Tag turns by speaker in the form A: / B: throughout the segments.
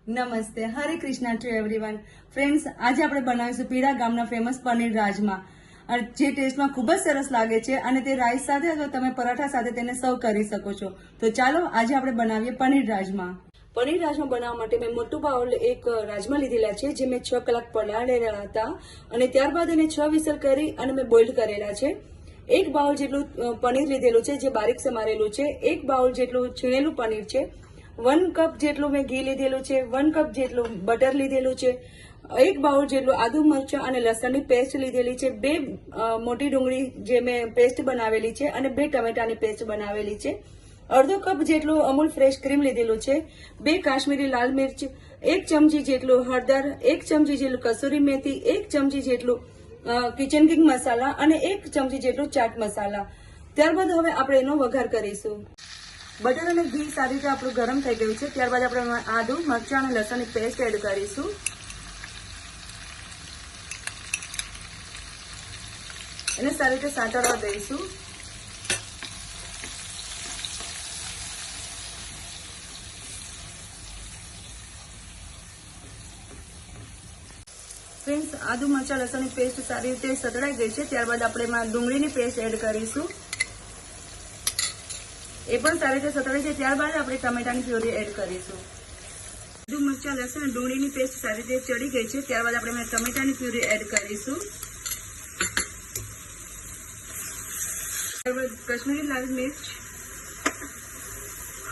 A: નમસ્તે, હરે Krishna two everyone. Friends, આજે આપણે બનાવીશું પીડા ગામના ફેમસ પનીર રાજમા, જે ટેસ્ટમાં ખૂબ જ સરસ લાગે છે અને તે રાઈસ સાથે અથવા તમે પરાઠા સાથે તેને સર્વ કરી શકો છો. તો ચાલો આજે આપણે બનાવીએ પનીર રાજમા. પનીર રાજમા બનાવવા માટે મેં મોટું બાઉલ એક રાજમા લીધેલા છે, જે મેં 6 કલાક પલાળેલા હતા અને ત્યારબાદ એને 6 વિસલ કરી અને મેં બોઇલ કરેલા છે. એક બાઉલ જેટલું પનીર લીધેલું છે, જે બારીક સમારેલું છે. એક બાઉલ જેટલું છીણેલું પનીર છે. 1 કપ જેટલું મેં ઘી લીધેલું છે. 1 કપ જેટલું બટર લીધેલું છે. એક બાઉલ જેટલું આદુ મરચાં અને લસણની પેસ્ટ લીધેલી છે. 2 મોટી ડુંગળી જે મેં પેસ્ટ બનાવેલી છે અને 2 ટમેટાની પેસ્ટ બનાવેલી છે. અડધો કપ જેટલું અમૂલ ફ્રેશ ક્રીમ લીધેલું છે. 2 કાશ્મીરી લાલ મિર્ચ, 1 ચમચી જેટલું હળદર, 1 ચમચી જેટલું કસૂરી મેથી, 1 ચમચી જેટલું કિચન કિંગ મસાલા અને 1 ચમચી જેટલું ચાટ મસાલા. ત્યારબાદ હવે આપણે એનો વઘાર કરીશું. બટર અને ઘી સારી રીતે આપણું ગરમ થઈ ગયું છે. ત્યારબાદ આપણે આદુ મરચાં અને લસણની પેસ્ટ એડ કરીશું. એને સારી રીતે સાંતળવા દઈશું. ફ્રેન્ડ્સ, આદુ મરચાં લસણની પેસ્ટ સારી રીતે સતળાઈ ગઈ છે. ત્યારબાદ આપણે એમાં ડુંગળીની પેસ્ટ એડ કરીશું. એ પણ સારી રીતે સતળાઈ છે. ત્યારબાદ આપણે ટમેટાની પ્યુરી એડ કરીશું. આદુ મરચાં લસણ ડુંગળીની પેસ્ટ સારી રીતે ચડી ગઈ છે. ત્યારબાદ આપણે ટમેટાની પ્યુરી એડ કરીશું. ત્યારબાદ કાશ્મીરી લાલ મિર્ચ,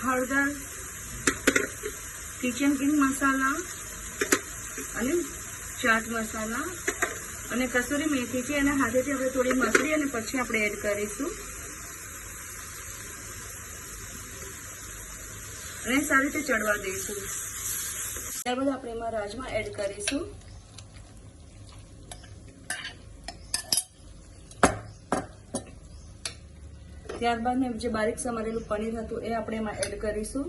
A: હળદર, કિચન કિંગ મસાલા અને ચાટ મસાલા અને કસૂરી મેથી છે. એના હાથેથી આપણે થોડી મસળી અને પછી આપણે એડ કરીશું અને સારી રીતે ચડવા દઈશું. ત્યારબાદ આપણે એમાં રાજમા એડ કરીશું. ત્યારબાદ મેં જે બારીક સમારેલું પનીર હતું એ આપણે એમાં એડ કરીશું.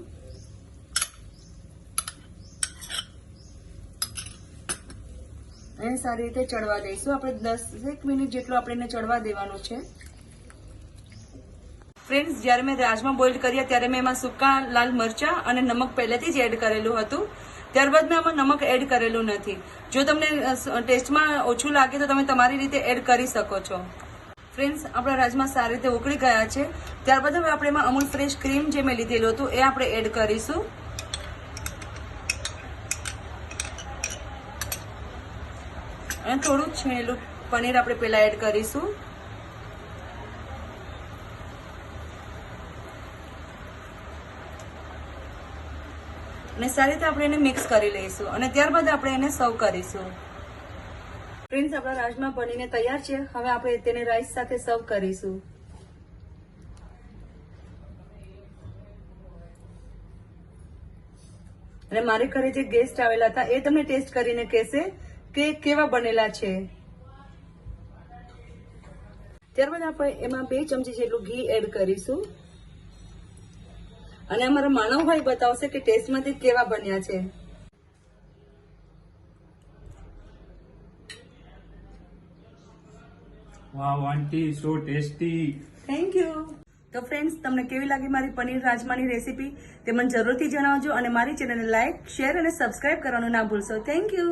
A: અને સારી રીતે ચડવા દઈશું. આપણે 10 મિનિટ જેટલું આપણે એને ચડવા દેવાનું છે. ફ્રેન્ડ્સ, જ્યારે મેં રાજમા બોઇલ કર્યા ત્યારે મેં એમાં સૂકા લાલ મરચાં અને નમક પહેલેથી જ એડ કરેલું હતું. ત્યારબાદ મેં આમાં નમક એડ કરેલું નથી. જો તમને ટેસ્ટમાં ઓછું લાગે તો તમે તમારી રીતે એડ કરી શકો છો. ફ્રેન્ડ્સ, આપણા રાજમા સારી રીતે ઉકળી ગયા છે. ત્યારબાદ હવે આપણે એમાં અમૂલ ફ્રેશ ક્રીમ જે મેં લીધેલું હતું એ આપણે એડ કરીશું. અને થોડું છીણેલું પનીર આપણે પહેલા એડ કરીશું. અને સારી રીતે આપણે એને મિક્સ કરી લઈશું અને ત્યારબાદ આપણે એને સર્વ કરીશું. ફ્રેન્ડ્સ, આપણા રાજમા બનીને તૈયાર છે. હવે આપણે તેને રાઈસ સાથે સર્વ કરીશું. અને મારી ઘરે જે ગેસ્ટ આવેલા હતા એ તમને ટેસ્ટ કરીને કહેશે કે કેવા બનેલા છે. ત્યારબાદ આપણે એમાં 2 ચમચી જેટલું ઘી એડ કરીશું અને અમારા માનવભાઈ બતાવશે કે ટેસ્ટમાંથી કેવા બન્યા છે.
B: વાવ આંટી, સો ટેસ્ટી.
A: Thank you. તો ફ્રેન્ડ્સ, તમને કેવી લાગી મારી પનીર રાજમાની રેસીપી તે મને જરૂરથી જણાવજો અને મારી ચેનલને લાઈક, શેર અને સબસ્ક્રાઇબ કરવાનું ના ભૂલશો. Thank you.